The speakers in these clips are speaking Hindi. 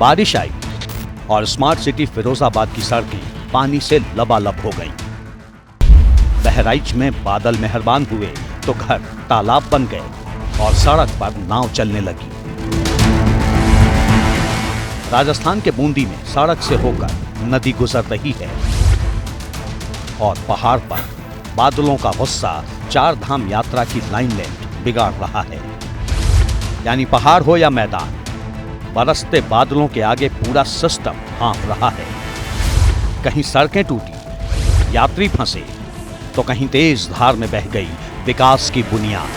बारिश आई और स्मार्ट सिटी फिरोजाबाद की सड़कें पानी से लबालब हो गईं। बहराइच में बादल मेहरबान हुए तो घर तालाब बन गए और सड़क पर नाव चलने लगी। राजस्थान के बूंदी में सड़क से होकर नदी गुजर रही है और पहाड़ पर बादलों का गुस्सा चार धाम यात्रा की लाइन लेंथ बिगाड़ रहा है। यानी पहाड़ हो या मैदान, बरसते बादलों के आगे पूरा सिस्टम हाँफ रहा है। कहीं सड़कें टूटी, यात्री फंसे, तो कहीं तेज धार में बह गई विकास की बुनियाद।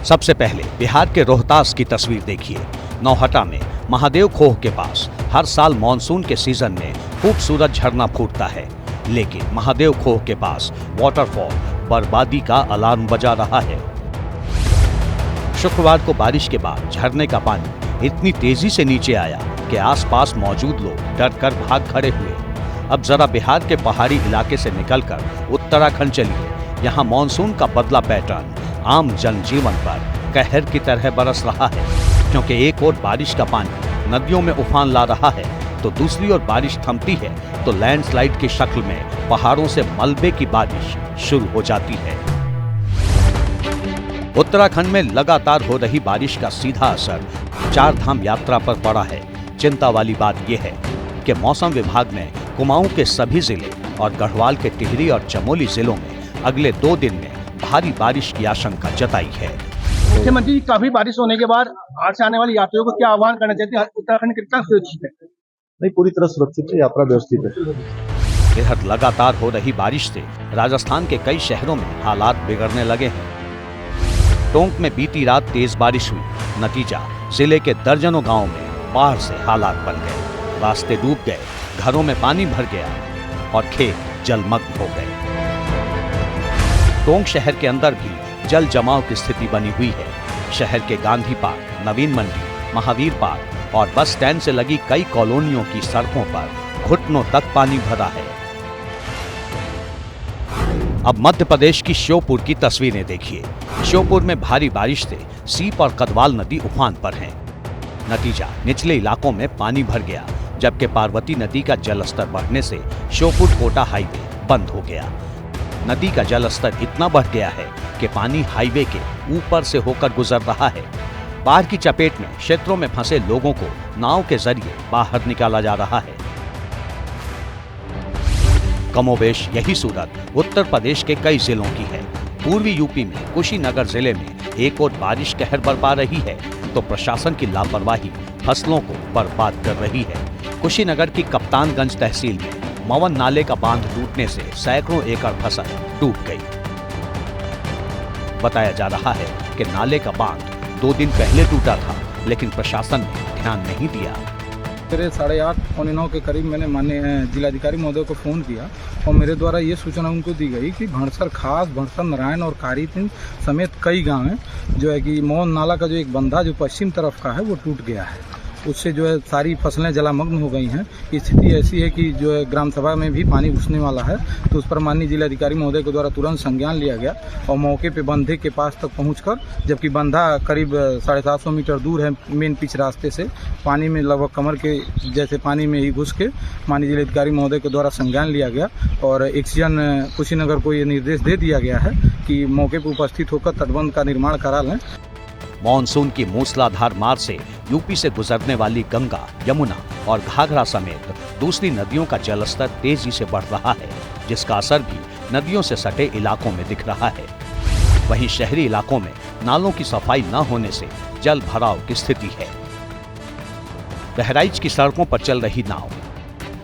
सबसे पहले बिहार के रोहतास की तस्वीर देखिए। नौहटा में महादेव खोह के पास हर साल मॉनसून के सीजन में खूबसूरत झरना फूटता है, लेकिन महादेव खोह के पास वाटरफॉल बर्बादी का अलार्म बजा रहा है। शुक्रवार को बारिश के बाद झरने का पानी इतनी तेजी से नीचे आया कि आसपास मौजूद लोग डर कर भाग खड़े हुए। अब जरा बिहार के पहाड़ी इलाके से निकलकर उत्तराखंड चलिए। यहाँ मॉनसून का बदला पैटर्न आम जनजीवन पर कहर की तरह बरस रहा है, क्योंकि एक ओर बारिश का पानी नदियों में उफान ला रहा है, तो दूसरी ओर बारिश थमती है तो लैंडस्लाइड की शक्ल में पहाड़ों से मलबे की बारिश शुरू हो जाती है। उत्तराखंड में लगातार हो रही बारिश का सीधा असर चार धाम यात्रा पर पड़ा है। चिंता वाली बात यह है कि मौसम विभाग ने कुमाऊं के सभी जिले और गढ़वाल के टिहरी और चमोली जिलों में अगले 2 दिन में भारी बारिश की आशंका जताई है। मुख्यमंत्री काफी बारिश होने के बाद आज से आने वाले यात्रियों को क्या आह्वान करना चाहते हैं? उत्तराखंड कितना सुरक्षित है? नहीं, पूरी तरह सुरक्षित है, यात्रा व्यवस्थित है। इधर लगातार हो रही बारिश से राजस्थान के कई शहरों में हालात बिगड़ने लगे हैं। टोंक में बीती रात तेज बारिश हुई, नतीजा जिले के दर्जनों गांवों में बाढ़ से हालात बन गए। रास्ते डूब गए, घरों में पानी भर गया और खेत जलमग्न हो गए। टोंक शहर के अंदर भी जल जमाव की स्थिति बनी हुई है। शहर के गांधी पार्क, नवीन मंडी, महावीर पार्क और बस स्टैंड से लगी कई कॉलोनियों की सड़कों पर घुटनों तक पानी भरा है। अब मध्य प्रदेश की श्योपुर की तस्वीरें देखिए। श्योपुर में भारी बारिश से सीप और कदवाल नदी उफान पर हैं। नतीजा निचले इलाकों में पानी भर गया, जबकि पार्वती नदी का जलस्तर बढ़ने से श्योपुर कोटा हाईवे बंद हो गया। नदी का जलस्तर इतना बढ़ गया है कि पानी हाईवे के ऊपर से होकर गुजर रहा है। बाढ़ की चपेट में क्षेत्रों में फंसे लोगों को नाव के जरिए बाहर निकाला जा रहा है। कमोबेश यही सूरत उत्तर प्रदेश के कई जिलों की है। पूर्वी यूपी में कुशीनगर जिले में एक और बारिश कहर बरपा रही है, तो प्रशासन की लापरवाही फसलों को बर्बाद कर रही है। कुशीनगर की कप्तानगंज तहसील में मवन नाले का बांध टूटने से सैकड़ों एकड़ फसल डूब गई। बताया जा रहा है कि नाले का बांध 2 दिन पहले टूटा था, लेकिन प्रशासन ने ध्यान नहीं दिया। 8:30 पौने 9 के करीब मैंने माननीय जिलाधिकारी महोदय को फ़ोन किया और मेरे द्वारा ये सूचना उनको दी गई कि भणसर खास, भणसर नारायण और कारीपिंड समेत कई गांव हैं जो है कि मोहन नाला का जो एक बंधा जो पश्चिम तरफ का है वो टूट गया है। उससे जो है सारी फसलें जलामग्न हो गई हैं। स्थिति ऐसी है कि जो है ग्राम सभा में भी पानी घुसने वाला है, तो उस पर माननीय जिलाधिकारी महोदय के द्वारा तुरंत संज्ञान लिया गया और मौके पे बंधे के पास तक पहुंचकर, जबकि बंधा करीब 750 मीटर दूर है मेन पिच रास्ते से, पानी में लगभग कमर के जैसे पानी में ही घुस के माननीय जिलाधिकारी महोदय के द्वारा संज्ञान लिया गया और एक्सीजन कुशीनगर को ये निर्देश दे दिया गया है कि मौके पर उपस्थित होकर तटबंध का निर्माण करा लें। मॉनसून की मूसलाधार मार से यूपी से गुजरने वाली गंगा, यमुना और घाघरा समेत दूसरी नदियों का जलस्तर तेजी से बढ़ रहा है, जिसका असर भी नदियों से सटे इलाकों में दिख रहा है। वहीं शहरी इलाकों में नालों की सफाई न होने से जल भराव की स्थिति है। बहराइच की सड़कों पर चल रही नाव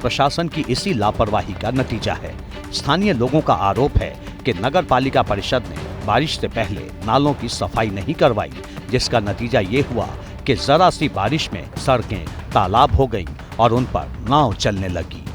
प्रशासन की इसी लापरवाही का नतीजा है। स्थानीय लोगों का आरोप है कि नगर पालिका परिषद ने बारिश से पहले नालों की सफाई नहीं करवाई, जिसका नतीजा ये हुआ कि जरा सी बारिश में सड़कें तालाब हो गईं और उन पर नाव चलने लगी।